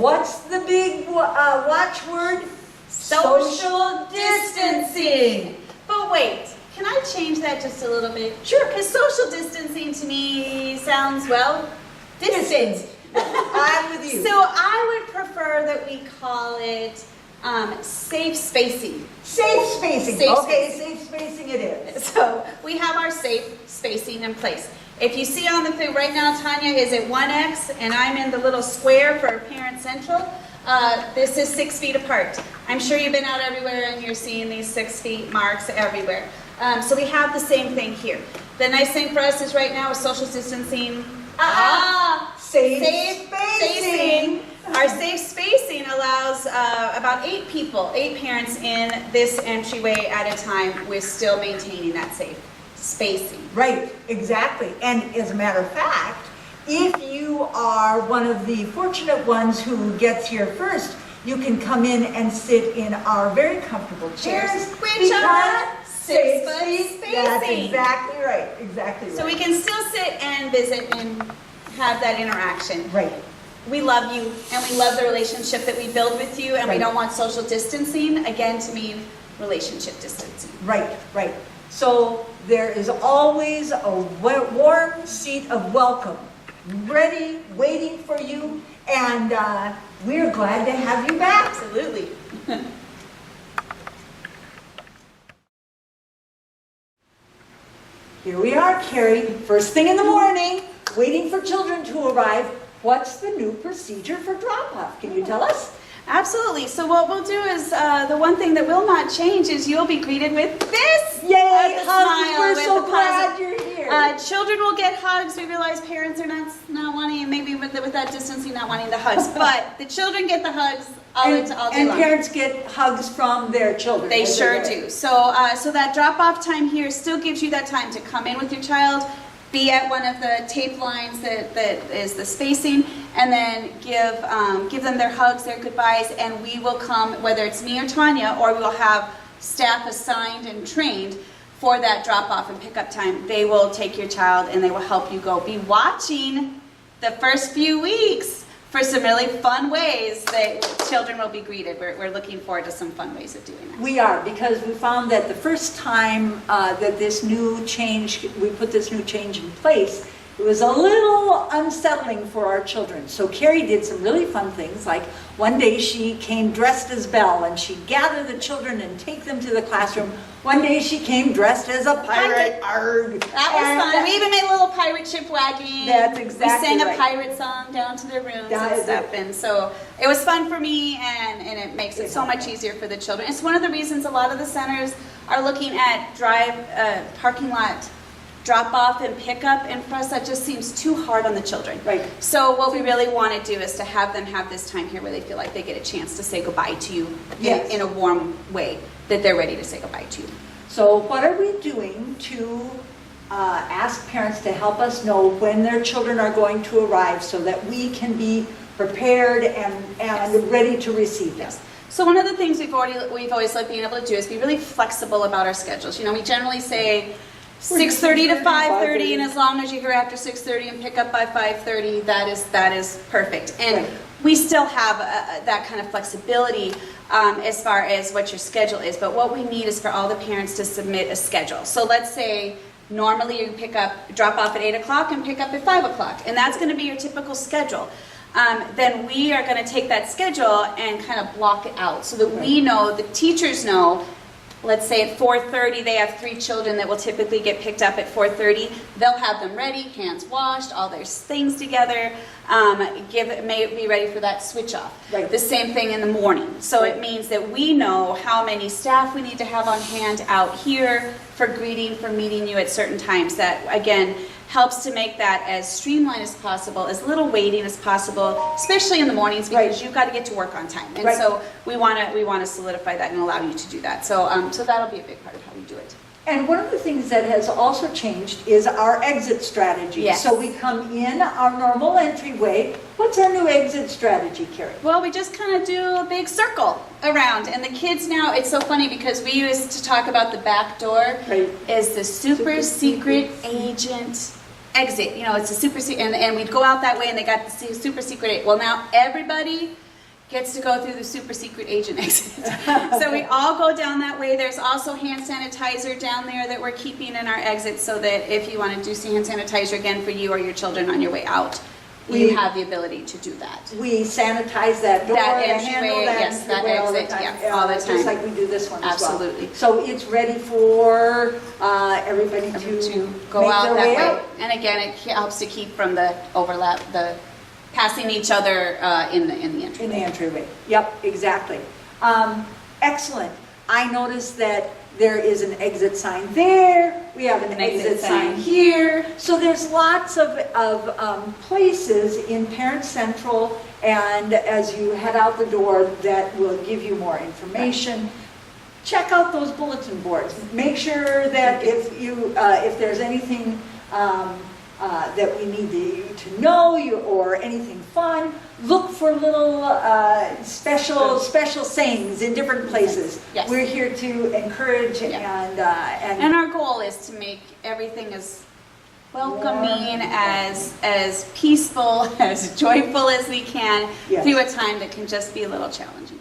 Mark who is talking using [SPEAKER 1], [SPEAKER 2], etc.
[SPEAKER 1] what's the big watchword?
[SPEAKER 2] Social distancing. But wait, can I change that just a little bit?
[SPEAKER 1] Sure.
[SPEAKER 2] Because social distancing to me sounds, well, distant.
[SPEAKER 1] I'm with you.
[SPEAKER 2] So I would prefer that we call it safe spacing.
[SPEAKER 1] Safe spacing.
[SPEAKER 2] Safe
[SPEAKER 1] Okay,
[SPEAKER 2] spacing.
[SPEAKER 1] safe spacing it is.
[SPEAKER 2] So we have our safe spacing in place. If you see on the thing right now, Tanya is at 1X and I'm in the little square for Parent Central. This is 6 feet apart. I'm sure you've been out everywhere and you're seeing these 6 feet marks everywhere. So we have the same thing here. The nice thing for us is right now with social distancing,
[SPEAKER 1] Safe spacing.
[SPEAKER 2] Our safe spacing allows about 8 people, 8 parents in this entryway at a time with still maintaining that safe spacing.
[SPEAKER 1] Right, exactly. And as a matter of fact, if you are one of the fortunate ones who gets here first, you can come in and sit in our very comfortable chairs.
[SPEAKER 2] Which are 6 foot spacing.
[SPEAKER 1] That's exactly right, exactly right.
[SPEAKER 2] So we can still sit and visit and have that interaction.
[SPEAKER 1] Right.
[SPEAKER 2] We love you and we love the relationship that we build with you, and we don't want social distancing, again, to mean relationship distancing.
[SPEAKER 1] Right, right. So there is always a warm seat of welcome, ready, waiting for you, and we're glad to have you back.
[SPEAKER 2] Absolutely.
[SPEAKER 1] Here we are, Carrie, first thing in the morning, waiting for children to arrive. What's the new procedure for drop-off? Can you tell us?
[SPEAKER 2] Absolutely. So what we'll do is, the one thing that will not change is you'll be greeted with this.
[SPEAKER 1] Yay,
[SPEAKER 2] the
[SPEAKER 1] hugs,
[SPEAKER 2] smile,
[SPEAKER 1] we're
[SPEAKER 2] with
[SPEAKER 1] so
[SPEAKER 2] the
[SPEAKER 1] glad
[SPEAKER 2] positive.
[SPEAKER 1] you're here.
[SPEAKER 2] Children will get hugs. We realize parents are not wanting, maybe with that distancing, not wanting the hugs. But the children get the hugs all day
[SPEAKER 1] and
[SPEAKER 2] long.
[SPEAKER 1] parents get hugs from their children.
[SPEAKER 2] They sure do. So, so that drop-off time here still gives you that time to come in with your child, be at one of the tape lines that is the spacing, and then give them their hugs, their goodbyes, and we will come, whether it's me or Tanya, or we will have staff assigned and trained for that drop-off and pick-up time. They will take your child and they will help you go. Be watching the first few weeks for some really fun ways that children will be greeted. We're looking forward to some fun ways of doing that.
[SPEAKER 1] We are, because we found that the first time that this new change, we put this new change in place, it was a little unsettling for our children. So Carrie did some really fun things, like one day she came dressed as Belle and she'd gather the children and take them to the classroom. One day she came dressed as a pirate. Arg.
[SPEAKER 2] That was fun. We even made a little pirate ship wagging.
[SPEAKER 1] That's exactly
[SPEAKER 2] We sang
[SPEAKER 1] right.
[SPEAKER 2] a pirate song down to their rooms
[SPEAKER 1] That
[SPEAKER 2] and
[SPEAKER 1] is
[SPEAKER 2] stuff. And so it was fun for me, and it makes it so much easier for the children. It's one of the reasons a lot of the centers are looking at parking lot drop-off and pick-up, and for us that just seems too hard on the children.
[SPEAKER 1] Right.
[SPEAKER 2] So what we really want to do is to have them have this time here where they feel like they get a chance to say goodbye to you in a warm way, that they're ready to say goodbye to you.
[SPEAKER 1] So what are we doing to ask parents to help us know when their children are going to arrive so that we can be prepared and ready to receive them?
[SPEAKER 2] So one of the things we've always liked being able to do is be really flexible about our schedules. You know, we generally say 6:30 to 5:30, and as long as you're here after 6:30 and pick up by 5:30, that is perfect. And we still have that kind of flexibility as far as what your schedule is. But what we need is for all the parents to submit a schedule. So let's say normally you drop off at 8 o'clock and pick up at 5 o'clock, and that's going to be your typical schedule. Then we are going to take that schedule and kind of block it out so that we know, the teachers know. Let's say at 4:30 they have 3 children that will typically get picked up at 4:30. They'll have them ready, hands washed, all their things together, be ready for that switch off.
[SPEAKER 1] Right.
[SPEAKER 2] The same thing in the morning. So it means that we know how many staff we need to have on hand out here for greeting, for meeting you at certain times. That, again, helps to make that as streamlined as possible, as little waiting as possible, especially in the mornings, because you've got to get to work on time. And so we want to solidify that and allow you to do that. So so that'll be a big part of how we do it.
[SPEAKER 1] And one of the things that has also changed is our exit strategy.
[SPEAKER 2] Yes.
[SPEAKER 1] So we come in our normal entryway. What's our new exit strategy, Carrie?
[SPEAKER 2] Well, we just kind of do a big circle around, and the kids now, it's so funny because we used to talk about the back door as the super secret agent exit. You know, it's a super secret, and we'd go out that way and they got the super secret. Well, now everybody gets to go through the super secret agent exit. So we all go down that way. There's also hand sanitizer down there that we're keeping in our exit so that if you want to do hand sanitizer again for you or your children on your way out, you have the ability to do that.
[SPEAKER 1] We sanitize that door,
[SPEAKER 2] That
[SPEAKER 1] the handle,
[SPEAKER 2] entryway, yes, that
[SPEAKER 1] entryway all the
[SPEAKER 2] exit,
[SPEAKER 1] time.
[SPEAKER 2] yeah, all the
[SPEAKER 1] Just
[SPEAKER 2] time.
[SPEAKER 1] like we do this one as well.
[SPEAKER 2] Absolutely.
[SPEAKER 1] So it's ready for everybody to
[SPEAKER 2] go
[SPEAKER 1] make
[SPEAKER 2] out
[SPEAKER 1] their
[SPEAKER 2] that
[SPEAKER 1] way
[SPEAKER 2] way.
[SPEAKER 1] out.
[SPEAKER 2] And again, it helps to keep from the overlap, the passing each other in the entry.
[SPEAKER 1] In the entryway. Yep, exactly. Excellent. I noticed that there is an exit sign there. We have an exit sign here. So there's lots of places in Parent Central, and as you head out the door, that will give you more information. Check out those bulletin boards. Make sure that if there's anything that we need to know or anything fun, look for little special sayings in different places.
[SPEAKER 2] Yes.
[SPEAKER 1] We're here to encourage
[SPEAKER 2] And our goal is to make everything as welcoming, as peaceful, as joyful as we can
[SPEAKER 1] Yes.
[SPEAKER 2] through a time that can just be a little challenging.